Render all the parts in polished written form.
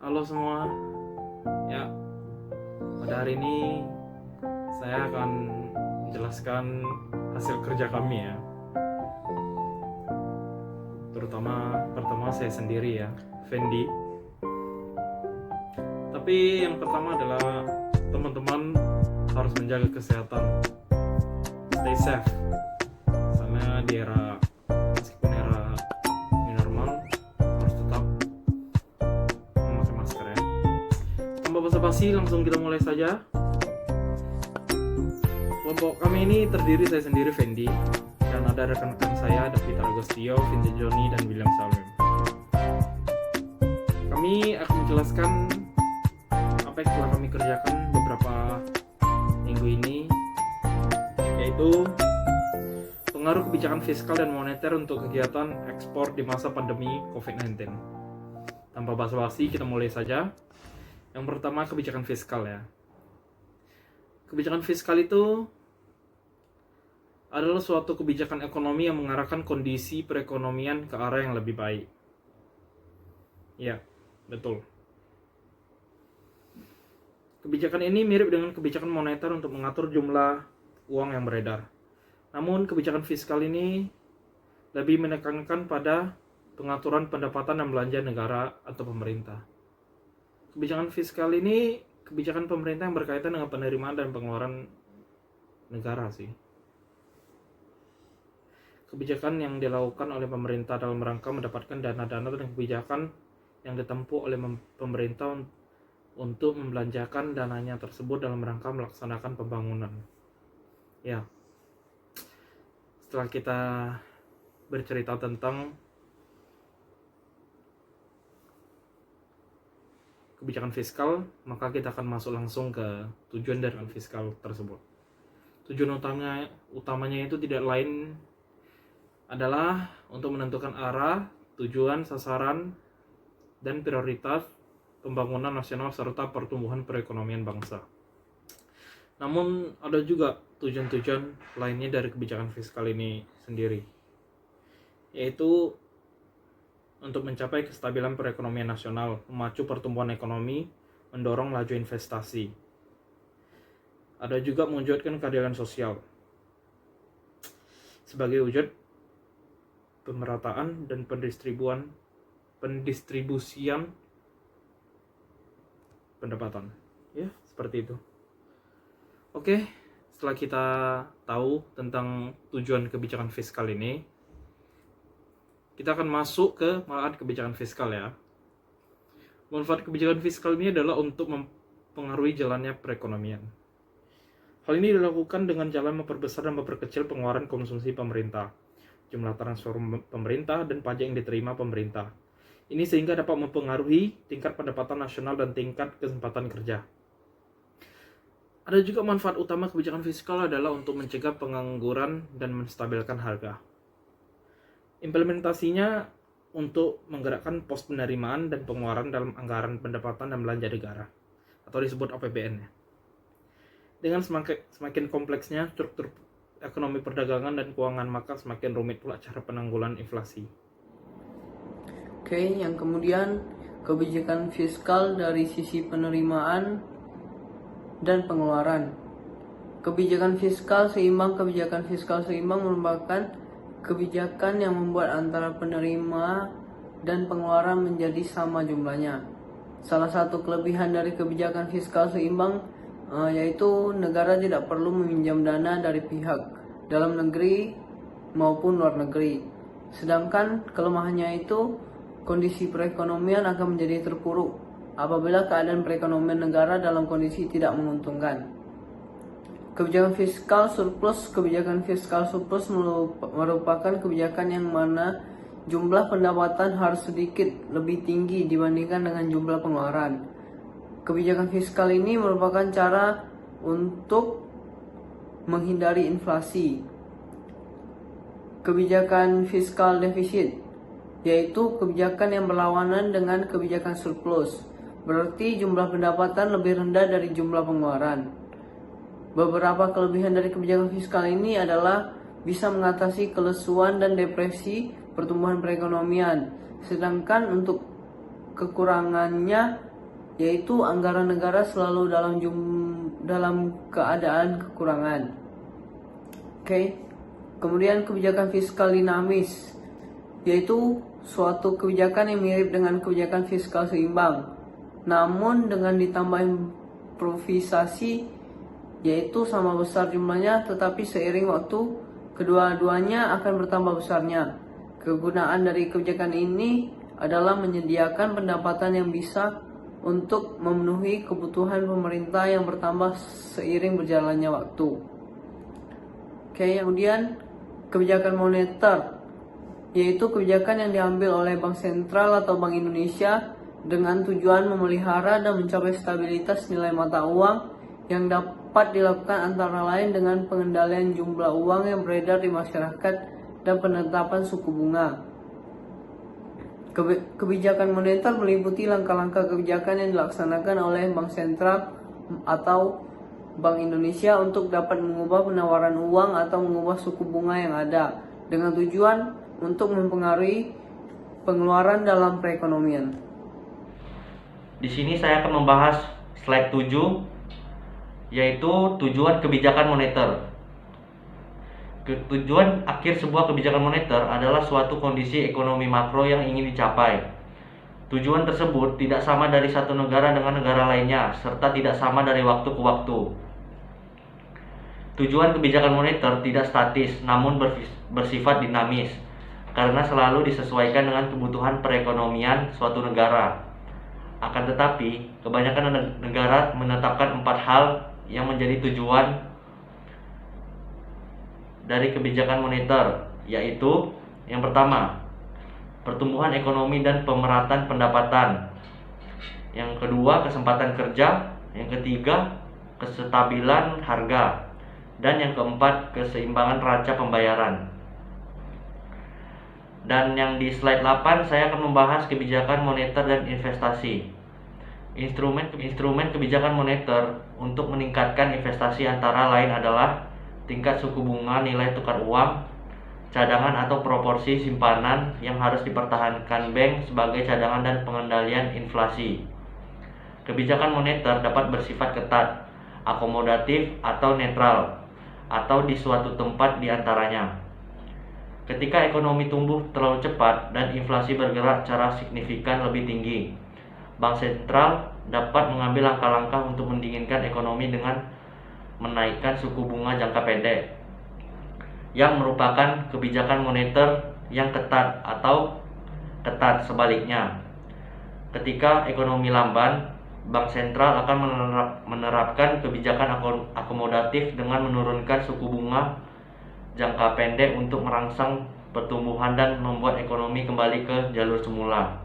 Halo semua. Ya, pada hari ini saya akan menjelaskan hasil kerja kami ya. Terutama pertama saya sendiri ya, Fendi. Tapi yang pertama adalah teman-teman harus menjaga kesehatan. Stay safe. Karena di era meskipun era new normal harus tetap memakai masker ya. Tanpa basa-basi langsung kita mulai saja. Kelompok kami ini terdiri saya sendiri Fendi dan ada rekan-rekan saya ada Peter Agostio, Vincent Johnny dan William Salim. Kami akan menjelaskan apa yang telah kami kerjakan beberapa minggu ini, yaitu pengaruh kebijakan fiskal dan moneter untuk kegiatan ekspor di masa pandemi COVID-19. Tanpa basa-basi kita mulai saja. Yang pertama kebijakan fiskal ya. Kebijakan fiskal itu adalah suatu kebijakan ekonomi yang mengarahkan kondisi perekonomian ke arah yang lebih baik. Ya, betul. Kebijakan ini mirip dengan kebijakan moneter untuk mengatur jumlah uang yang beredar. Namun kebijakan fiskal ini lebih menekankan pada pengaturan pendapatan dan belanja negara atau pemerintah. Kebijakan fiskal ini kebijakan pemerintah yang berkaitan dengan penerimaan dan pengeluaran negara sih. Kebijakan yang dilakukan oleh pemerintah dalam rangka mendapatkan dana-dana dan kebijakan yang ditempuh oleh pemerintah untuk membelanjakan dananya tersebut dalam rangka melaksanakan pembangunan. Ya, setelah kita bercerita tentang kebijakan fiskal, maka kita akan masuk langsung ke tujuan dari fiskal tersebut. Tujuan utamanya itu tidak lain adalah untuk menentukan arah, tujuan, sasaran, dan prioritas pembangunan nasional serta pertumbuhan perekonomian bangsa. Namun ada juga tujuan-tujuan lainnya dari kebijakan fiskal ini sendiri, yaitu untuk mencapai kestabilan perekonomian nasional, memacu pertumbuhan ekonomi, mendorong laju investasi. Ada juga mewujudkan keadilan sosial sebagai wujud pemerataan dan pendistribusian pendapatan. Ya, seperti itu. Oke, setelah kita tahu tentang tujuan kebijakan fiskal ini, kita akan masuk ke manfaat kebijakan fiskal ya. Manfaat kebijakan fiskal ini adalah untuk mempengaruhi jalannya perekonomian. Hal ini dilakukan dengan jalan memperbesar dan memperkecil pengeluaran konsumsi pemerintah, jumlah transfer pemerintah, dan pajak yang diterima pemerintah. Ini sehingga dapat mempengaruhi tingkat pendapatan nasional dan tingkat kesempatan kerja. Ada juga manfaat utama kebijakan fiskal adalah untuk mencegah pengangguran dan menstabilkan harga. Implementasinya untuk menggerakkan pos penerimaan dan pengeluaran dalam anggaran pendapatan dan belanja negara atau disebut APBN. Dengan semakin kompleksnya struktur ekonomi perdagangan dan keuangan, maka semakin rumit pula cara penanggulangan inflasi. Oke, yang kemudian kebijakan fiskal dari sisi penerimaan dan pengeluaran. Kebijakan fiskal seimbang merupakan kebijakan yang membuat antara penerima dan pengeluaran menjadi sama jumlahnya. Salah satu kelebihan dari kebijakan fiskal seimbang yaitu negara tidak perlu meminjam dana dari pihak dalam negeri maupun luar negeri. Sedangkan kelemahannya itu kondisi perekonomian akan menjadi terpuruk apabila keadaan perekonomian negara dalam kondisi tidak menguntungkan. Kebijakan fiskal surplus merupakan kebijakan yang mana jumlah pendapatan harus sedikit lebih tinggi dibandingkan dengan jumlah pengeluaran. Kebijakan fiskal ini merupakan cara untuk menghindari inflasi. Kebijakan fiskal defisit yaitu kebijakan yang berlawanan dengan kebijakan surplus. Berarti jumlah pendapatan lebih rendah dari jumlah pengeluaran. Beberapa kelebihan dari kebijakan fiskal ini adalah bisa mengatasi kelesuan dan depresi pertumbuhan perekonomian. Sedangkan untuk kekurangannya yaitu anggaran negara selalu dalam keadaan kekurangan. Oke. Kemudian kebijakan fiskal dinamis, yaitu suatu kebijakan yang mirip dengan kebijakan fiskal seimbang, namun dengan ditambah improvisasi, yaitu sama besar jumlahnya, tetapi seiring waktu kedua-duanya akan bertambah besarnya. Kegunaan dari kebijakan ini adalah menyediakan pendapatan yang bisa untuk memenuhi kebutuhan pemerintah yang bertambah seiring berjalannya waktu. Oke, kemudian kebijakan moneter, yaitu kebijakan yang diambil oleh Bank Sentral atau Bank Indonesia dengan tujuan memelihara dan mencapai stabilitas nilai mata uang yang dapat dilakukan antara lain dengan pengendalian jumlah uang yang beredar di masyarakat dan penetapan suku bunga. Kebijakan moneter meliputi langkah-langkah kebijakan yang dilaksanakan oleh Bank Sentral atau Bank Indonesia untuk dapat mengubah penawaran uang atau mengubah suku bunga yang ada dengan tujuan untuk mempengaruhi pengeluaran dalam perekonomian. Di sini saya akan membahas slide 7, yaitu tujuan kebijakan moneter. Tujuan akhir sebuah kebijakan moneter adalah suatu kondisi ekonomi makro yang ingin dicapai. Tujuan tersebut tidak sama dari satu negara dengan negara lainnya, serta tidak sama dari waktu ke waktu. Tujuan kebijakan moneter tidak statis, namun bersifat dinamis, karena selalu disesuaikan dengan kebutuhan perekonomian suatu negara. Akan tetapi, kebanyakan negara menetapkan 4 hal yang menjadi tujuan dari kebijakan moneter, yaitu yang pertama, pertumbuhan ekonomi dan pemerataan pendapatan. Yang kedua, kesempatan kerja. Yang ketiga, kestabilan harga. Dan yang keempat, keseimbangan neraca pembayaran. Dan yang di slide 8 saya akan membahas kebijakan moneter dan investasi. Instrumen kebijakan moneter untuk meningkatkan investasi antara lain adalah tingkat suku bunga nilai tukar uang, cadangan atau proporsi simpanan yang harus dipertahankan bank sebagai cadangan dan pengendalian inflasi. Kebijakan moneter dapat bersifat ketat, akomodatif atau netral, atau di suatu tempat di antaranya. Ketika ekonomi tumbuh terlalu cepat dan inflasi bergerak secara signifikan lebih tinggi, Bank Sentral dapat mengambil langkah-langkah untuk mendinginkan ekonomi dengan menaikkan suku bunga jangka pendek, yang merupakan kebijakan moneter yang ketat atau ketat sebaliknya. Ketika ekonomi lamban, Bank Sentral akan menerapkan kebijakan akomodatif dengan menurunkan suku bunga jangka pendek untuk merangsang pertumbuhan dan membuat ekonomi kembali ke jalur semula.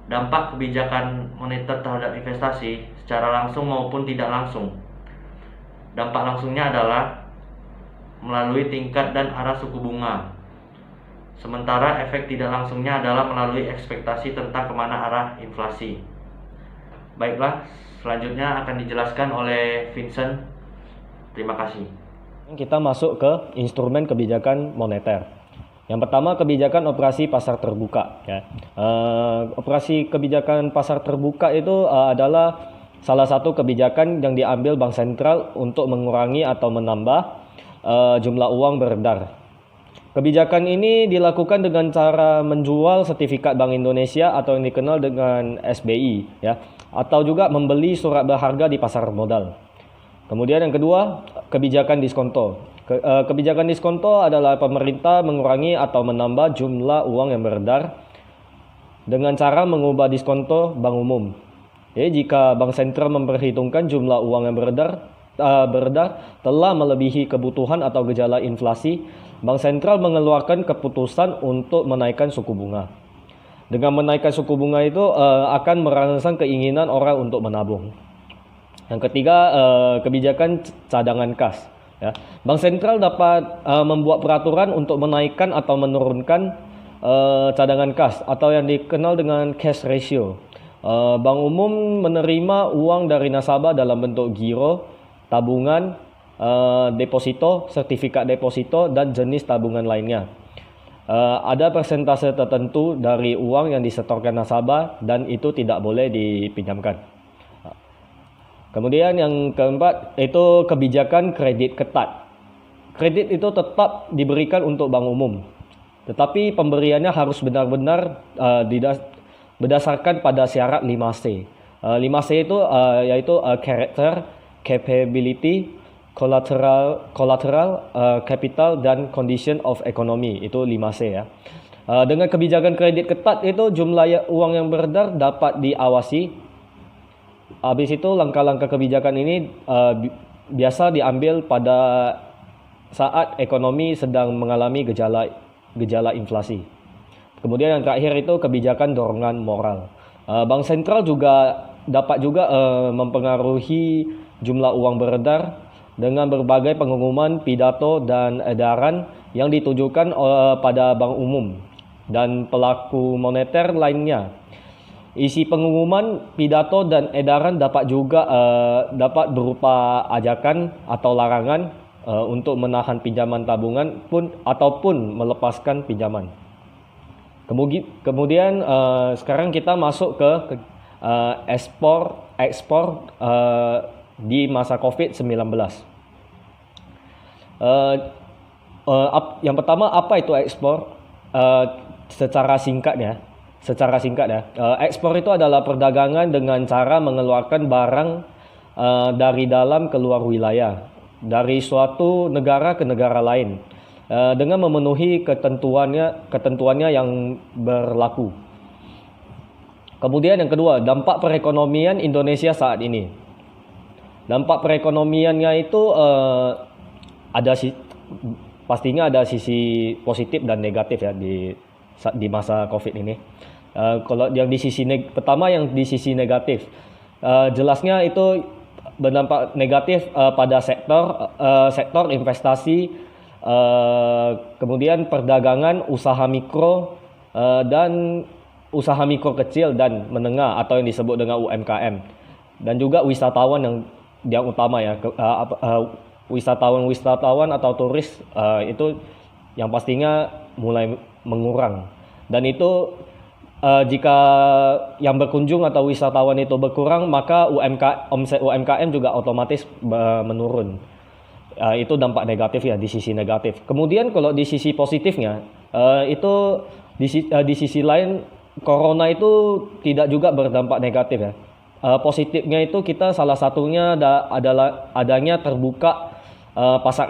Dampak kebijakan moneter terhadap investasi secara langsung maupun tidak langsung. Dampak langsungnya adalah melalui tingkat dan arah suku bunga. Sementara efek tidak langsungnya adalah melalui ekspektasi tentang kemana arah inflasi. Baiklah, selanjutnya akan dijelaskan oleh Vincent. Terima kasih. Kita masuk ke instrumen kebijakan moneter. Yang pertama, kebijakan operasi pasar terbuka. Operasi kebijakan pasar terbuka itu adalah salah satu kebijakan yang diambil Bank Sentral untuk mengurangi atau menambah jumlah uang beredar. Kebijakan ini dilakukan dengan cara menjual sertifikat Bank Indonesia atau yang dikenal dengan SBI, atau juga membeli surat berharga di pasar modal. Kemudian yang kedua, kebijakan diskonto. Kebijakan diskonto adalah pemerintah mengurangi atau menambah jumlah uang yang beredar dengan cara mengubah diskonto bank umum. Jika Bank Sentral memperhitungkan jumlah uang yang beredar telah melebihi kebutuhan atau gejala inflasi, Bank Sentral mengeluarkan keputusan untuk menaikkan suku bunga. Dengan menaikkan suku bunga itu akan merangsang keinginan orang untuk menabung. Yang ketiga, kebijakan cadangan kas. Bank Sentral dapat membuat peraturan untuk menaikkan atau menurunkan cadangan kas atau yang dikenal dengan cash ratio. Bank umum menerima uang dari nasabah dalam bentuk giro, tabungan, deposito, sertifikat deposito, dan jenis tabungan lainnya. ada persentase tertentu dari uang yang disetorkan nasabah dan itu tidak boleh dipinjamkan. Kemudian yang keempat itu kebijakan kredit ketat. Kredit itu tetap diberikan untuk bank umum, tetapi pemberiannya harus benar-benar berdasarkan pada syarat 5C. 5C itu yaitu character, capability, collateral, capital, dan condition of economy. Itu 5C ya. Dengan kebijakan kredit ketat itu jumlah uang yang beredar dapat diawasi. Habis itu langkah-langkah kebijakan ini biasa diambil pada saat ekonomi sedang mengalami gejala inflasi. Kemudian yang terakhir itu kebijakan dorongan moral. Bank sentral juga dapat mempengaruhi jumlah uang beredar dengan berbagai pengumuman, pidato, dan edaran yang ditujukan pada bank umum dan pelaku moneter lainnya. Isi pengumuman, pidato, dan edaran dapat dapat berupa ajakan atau larangan untuk menahan pinjaman tabungan ataupun melepaskan pinjaman. Kemudian sekarang kita masuk ke ekspor di masa COVID-19. Yang pertama, apa itu ekspor? Secara singkat ya, ekspor itu adalah perdagangan dengan cara mengeluarkan barang dari dalam ke luar wilayah, dari suatu negara ke negara lain, dengan memenuhi ketentuannya yang berlaku. Kemudian yang kedua, dampak perekonomian Indonesia saat ini. Dampak perekonomiannya itu pastinya ada sisi positif dan negatif ya di masa COVID ini. Kalau yang di sisi pertama yang di sisi negatif, jelasnya itu berdampak negatif pada sektor investasi, kemudian perdagangan, usaha mikro dan usaha mikro kecil dan menengah atau yang disebut dengan UMKM, dan juga wisatawan yang utama ya, wisatawan atau turis itu yang pastinya mulai mengurang, dan itu jika yang berkunjung atau wisatawan itu berkurang, maka omset UMKM juga otomatis menurun. Itu dampak negatif ya, di sisi negatif. Kemudian kalau di sisi positifnya, itu di sisi lain corona itu tidak juga berdampak negatif ya. Positifnya itu kita salah satunya adalah adanya terbuka pasar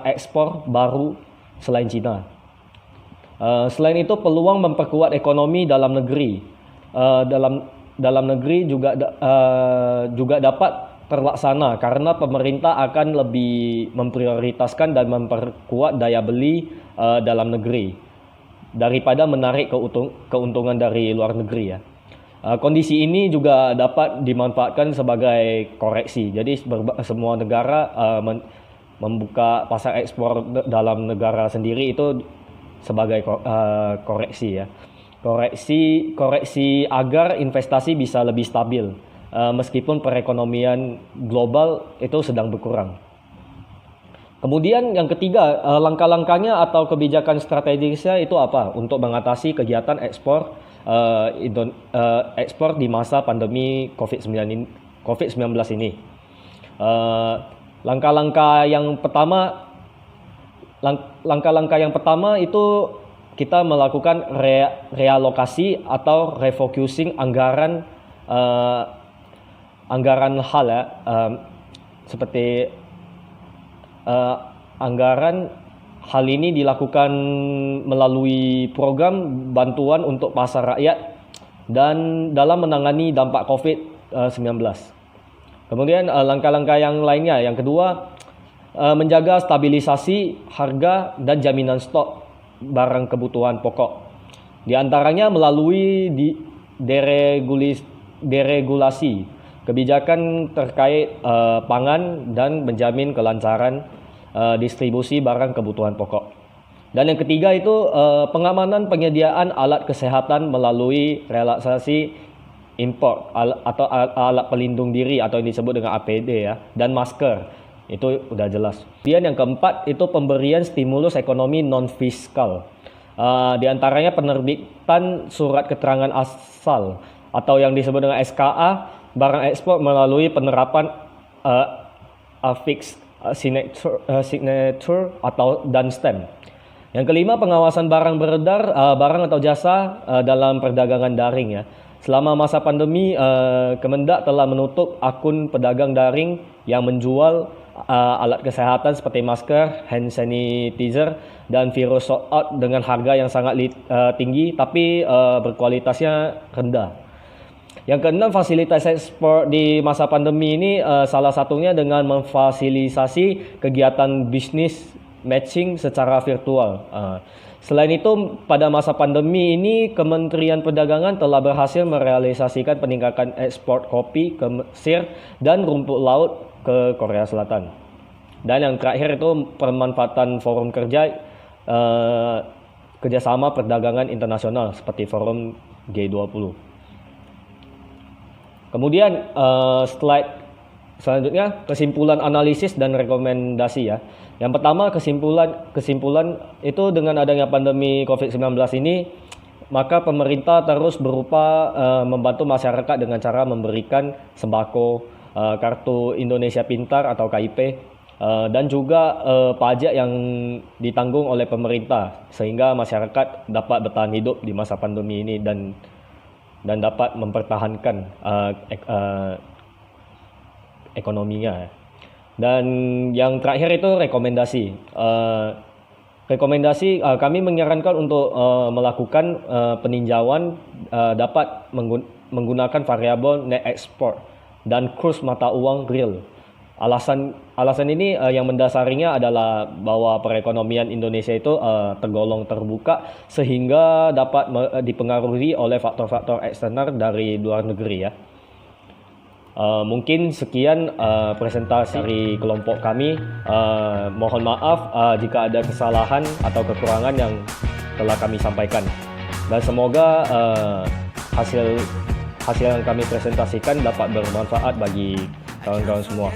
ekspor baru selain Cina. Selain itu peluang memperkuat ekonomi dalam negeri. Dalam negeri juga dapat terlaksana karena pemerintah akan lebih memprioritaskan dan memperkuat daya beli dalam negeri daripada menarik keuntungan dari luar negeri ya. Kondisi ini juga dapat dimanfaatkan sebagai koreksi. Jadi semua negara membuka pasar ekspor dalam negara sendiri itu sebagai koreksi ya. Koreksi agar investasi bisa lebih stabil meskipun perekonomian global itu sedang berkurang. Kemudian yang ketiga, langkah-langkahnya atau kebijakan strategisnya itu apa untuk mengatasi kegiatan ekspor di masa pandemi COVID-19 ini. Langkah-langkah yang pertama itu kita melakukan realokasi atau refocusing anggaran hal ya, seperti anggaran hal ini dilakukan melalui program bantuan untuk pasar rakyat dan dalam menangani dampak COVID-19. Kemudian langkah-langkah yang lainnya, yang kedua, menjaga stabilisasi harga dan jaminan stok barang kebutuhan pokok. Di antaranya melalui deregulasi kebijakan terkait pangan dan menjamin kelancaran distribusi barang kebutuhan pokok. Dan yang ketiga itu pengamanan penyediaan alat kesehatan melalui relaksasi impor atau alat pelindung diri atau yang disebut dengan APD ya, dan masker. Itu udah jelas. Kemudian yang keempat itu pemberian stimulus ekonomi non-fiskal. Di antaranya penerbitan surat keterangan asal atau yang disebut dengan SKA barang ekspor melalui penerapan affix signature atau dan stamp. Yang kelima, pengawasan barang beredar, barang atau jasa dalam perdagangan daring ya. Selama masa pandemi, Kemendak telah menutup akun pedagang daring yang menjual alat kesehatan seperti masker, hand sanitizer, dan virus sort out dengan harga yang sangat tinggi tapi berkualitasnya rendah. Yang keenam, fasilitas ekspor di masa pandemi ini salah satunya dengan memfasilitasi kegiatan bisnis matching secara virtual. Selain itu, pada masa pandemi ini Kementerian Perdagangan telah berhasil merealisasikan peningkatan ekspor kopi ke Mesir dan rumput laut ke Korea Selatan. Dan yang terakhir itu pemanfaatan forum kerja kerjasama perdagangan internasional seperti forum G20. Kemudian slide selanjutnya kesimpulan analisis dan rekomendasi ya. Yang pertama kesimpulan itu dengan adanya pandemi COVID-19 ini maka pemerintah terus membantu masyarakat dengan cara memberikan sembako, kartu Indonesia Pintar atau KIP, dan juga pajak yang ditanggung oleh pemerintah sehingga masyarakat dapat bertahan hidup di masa pandemi ini dan dapat mempertahankan ekonominya. Dan yang terakhir itu rekomendasi. Kami menyarankan untuk melakukan peninjauan dapat menggunakan variabel net export dan kurs mata uang real. Alasan ini yang mendasarinya adalah bahwa perekonomian Indonesia itu tergolong terbuka sehingga dapat dipengaruhi oleh faktor-faktor eksternal dari luar negeri ya. Mungkin sekian presentasi dari kelompok kami. Mohon maaf jika ada kesalahan atau kekurangan yang telah kami sampaikan. Dan semoga hasil yang kami presentasikan dapat bermanfaat bagi kawan-kawan semua.